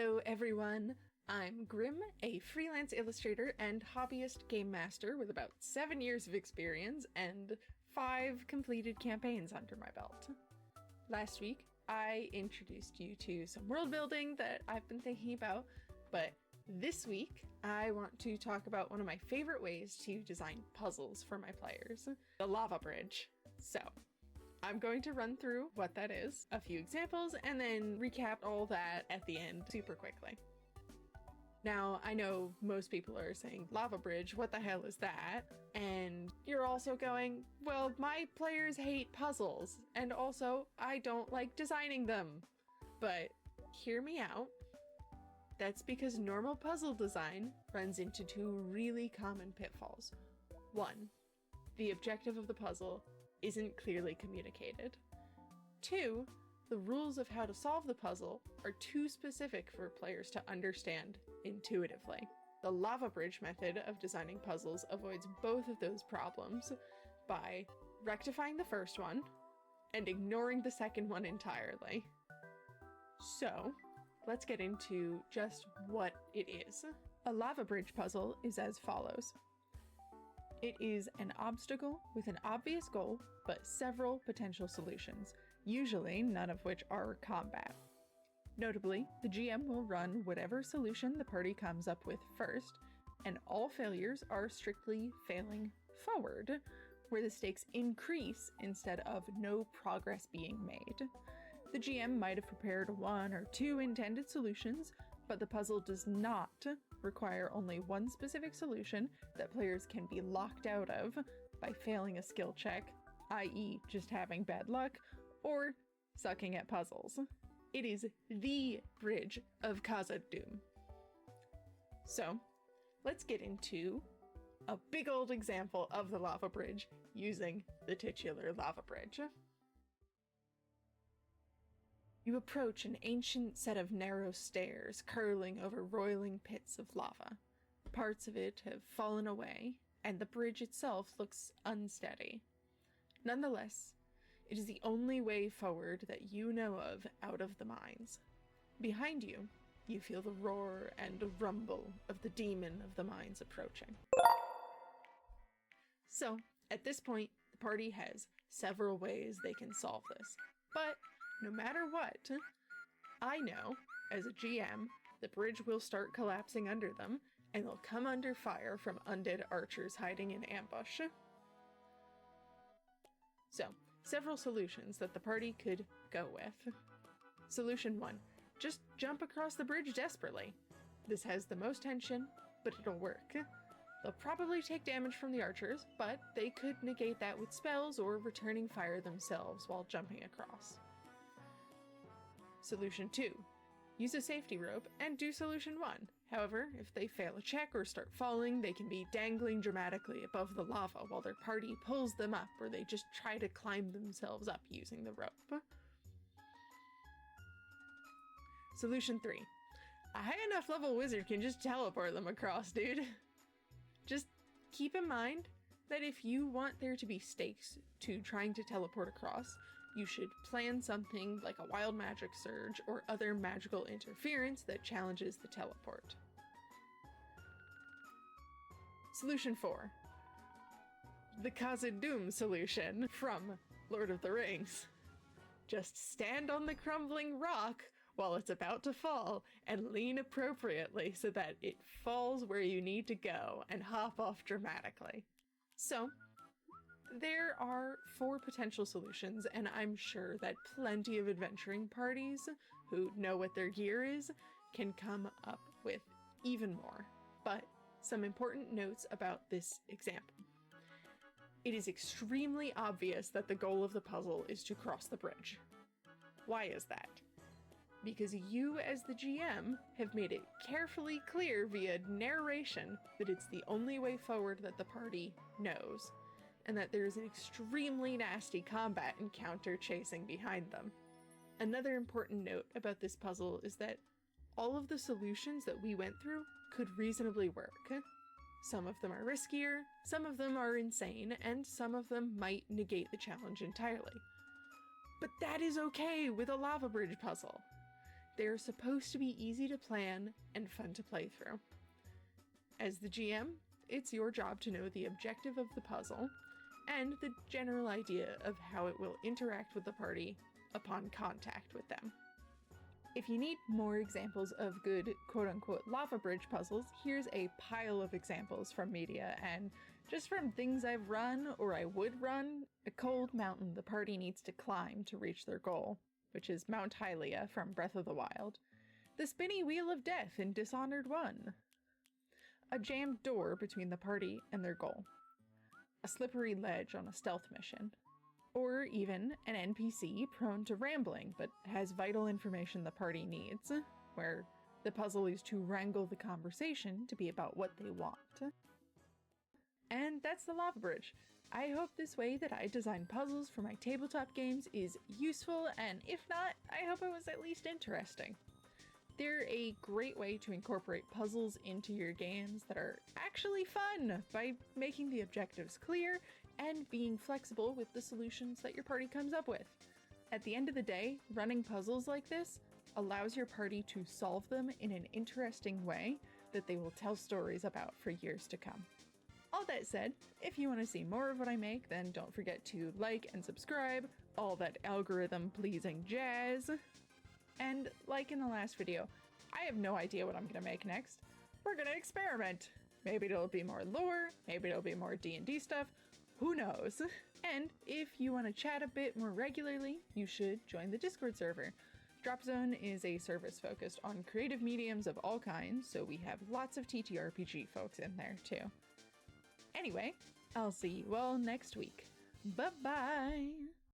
Hello everyone, I'm Grim, a freelance illustrator and hobbyist game master with about 7 years of experience and 5 completed campaigns under my belt. Last week, I introduced you to some world building that I've been thinking about, but this week, I want to talk about one of my favorite ways to design puzzles for my players, the lava bridge. So, I'm going to run through what that is, a few examples, and then recap all that at the end super quickly. Now, I know most people are saying, lava bridge, what the hell is that? And you're also going, well, my players hate puzzles, and also, I don't like designing them. But hear me out. That's because normal puzzle design runs into 2 really common pitfalls. 1, the objective of the puzzle isn't clearly communicated. 2, the rules of how to solve the puzzle are too specific for players to understand intuitively. The lava bridge method of designing puzzles avoids both of those problems by rectifying the first one and ignoring the second one entirely. So, let's get into just what it is. A lava bridge puzzle is as follows. It is an obstacle with an obvious goal, but several potential solutions, usually none of which are combat. Notably, the GM will run whatever solution the party comes up with first, and all failures are strictly failing forward, where the stakes increase instead of no progress being made. The GM might have prepared 1 or 2 intended solutions, but the puzzle does not require only one specific solution that players can be locked out of by failing a skill check, i.e. just having bad luck, or sucking at puzzles. It is the bridge of Khazad-dûm. So, let's get into a big old example of the lava bridge using the titular lava bridge. You approach an ancient set of narrow stairs curling over roiling pits of lava. Parts of it have fallen away, and the bridge itself looks unsteady. Nonetheless, it is the only way forward that you know of out of the mines. Behind you, you feel the roar and rumble of the demon of the mines approaching. So, at this point, the party has several ways they can solve this, but no matter what, I know, as a GM, the bridge will start collapsing under them, and they'll come under fire from undead archers hiding in ambush. So, several solutions that the party could go with. Solution 1. Just jump across the bridge desperately. This has the most tension, but it'll work. They'll probably take damage from the archers, but they could negate that with spells or returning fire themselves while jumping across. Solution 2. Use a safety rope and do Solution 1. However, if they fail a check or start falling, they can be dangling dramatically above the lava while their party pulls them up, or they just try to climb themselves up using the rope. Solution 3. A high enough level wizard can just teleport them across, dude. Just keep in mind that if you want there to be stakes to trying to teleport across, you should plan something like a wild magic surge or other magical interference that challenges the teleport. Solution 4. The Khazad-dûm solution from Lord of the Rings. Just stand on the crumbling rock while it's about to fall and lean appropriately so that it falls where you need to go and hop off dramatically. So, there are 4 potential solutions, and I'm sure that plenty of adventuring parties who know what their gear is can come up with even more. But some important notes about this example. It is extremely obvious that the goal of the puzzle is to cross the bridge. Why is that? Because you, as the GM, have made it carefully clear via narration that it's the only way forward that the party knows, and that there is an extremely nasty combat encounter chasing behind them. Another important note about this puzzle is that all of the solutions that we went through could reasonably work. Some of them are riskier, some of them are insane, and some of them might negate the challenge entirely. But that is okay with a lava bridge puzzle. They're supposed to be easy to plan and fun to play through. As the GM, it's your job to know the objective of the puzzle and the general idea of how it will interact with the party upon contact with them. If you need more examples of good quote-unquote lava bridge puzzles, here's a pile of examples from media, and just from things I've run or I would run, a cold mountain the party needs to climb to reach their goal, which is Mount Hylia from Breath of the Wild, the spinny wheel of death in Dishonored 1, a jammed door between the party and their goal, a slippery ledge on a stealth mission, or even an NPC prone to rambling but has vital information the party needs, where the puzzle is to wrangle the conversation to be about what they want. And that's the lava bridge. I hope this way that I design puzzles for my tabletop games is useful, and if not, I hope it was at least interesting. They're a great way to incorporate puzzles into your games that are actually fun by making the objectives clear and being flexible with the solutions that your party comes up with. At the end of the day, running puzzles like this allows your party to solve them in an interesting way that they will tell stories about for years to come. All that said, if you want to see more of what I make, then don't forget to like and subscribe, all that algorithm-pleasing jazz. And like in the last video, I have no idea what I'm going to make next. We're going to experiment. Maybe it'll be more lore, maybe it'll be more D&D stuff, who knows? And if you want to chat a bit more regularly, you should join the Discord server. Dropzone is a service focused on creative mediums of all kinds, so we have lots of TTRPG folks in there too. Anyway, I'll see you all next week. Bye-bye!